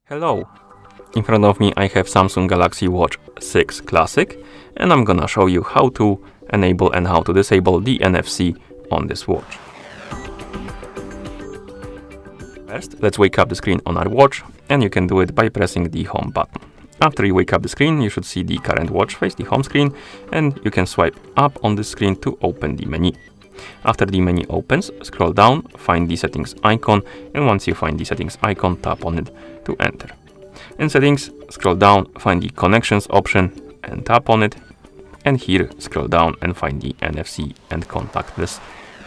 Hello! In front of me I have Samsung Galaxy Watch6 Classic, and I'm gonna show you how to enable and how to disable the NFC on this watch. First, let's wake up the screen on our watch, and you can do it by pressing the home button. After you wake up the screen, you should see the current watch face, the home screen, and you can swipe up on the screen to open the menu. After the menu opens, scroll down, find the settings icon, and once you find the settings icon, tap on it to enter. In settings, scroll down, find the connections option and tap on it, and here scroll down and find the NFC and contactless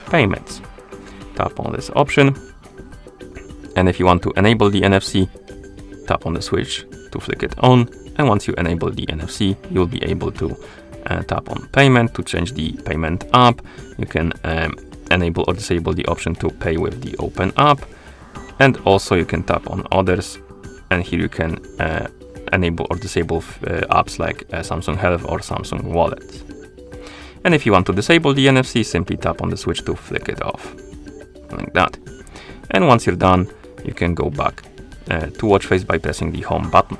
payments. Tap on this option, and if you want to enable the NFC, tap on the switch to flick it on, and once you enable the NFC, you'll be able to tap on payment to change the payment app. You can enable or disable the option to pay with the open app, and also you can tap on others, and here you can enable or disable apps like Samsung Health or Samsung Wallet. And if you want to disable the NFC, simply tap on the switch to flick it off, like that. And once you're done, you can go back to watch face by pressing the home button.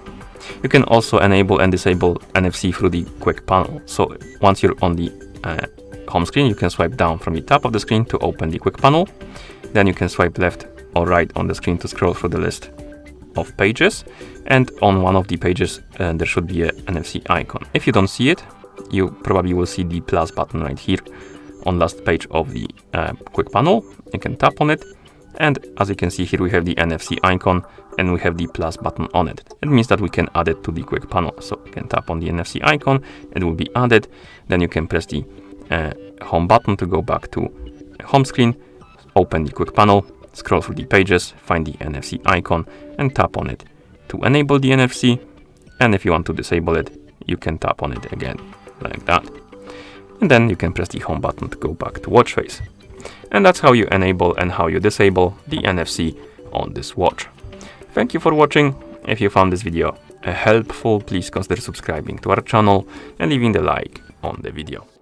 You can also enable and disable NFC through the quick panel. So once you're on the home screen, you can swipe down from the top of the screen to open the quick panel. Then you can swipe left or right on the screen to scroll through the list of pages. And on one of the pages, there should be an NFC icon. If you don't see it, you probably will see the plus button right here on last page of the quick panel. You can tap on it. And as you can see here, we have the NFC icon and we have the plus button on it. It means that we can add it to the quick panel. So you can tap on the NFC icon, it will be added. Then you can press the home button to go back to home screen, open the quick panel, scroll through the pages, find the NFC icon and tap on it to enable the NFC. And if you want to disable it, you can tap on it again, like that. And then you can press the home button to go back to watch face. And that's how you enable and how you disable the NFC on this watch. Thank you for watching. If you found this video helpful, please consider subscribing to our channel and leaving the like on the video.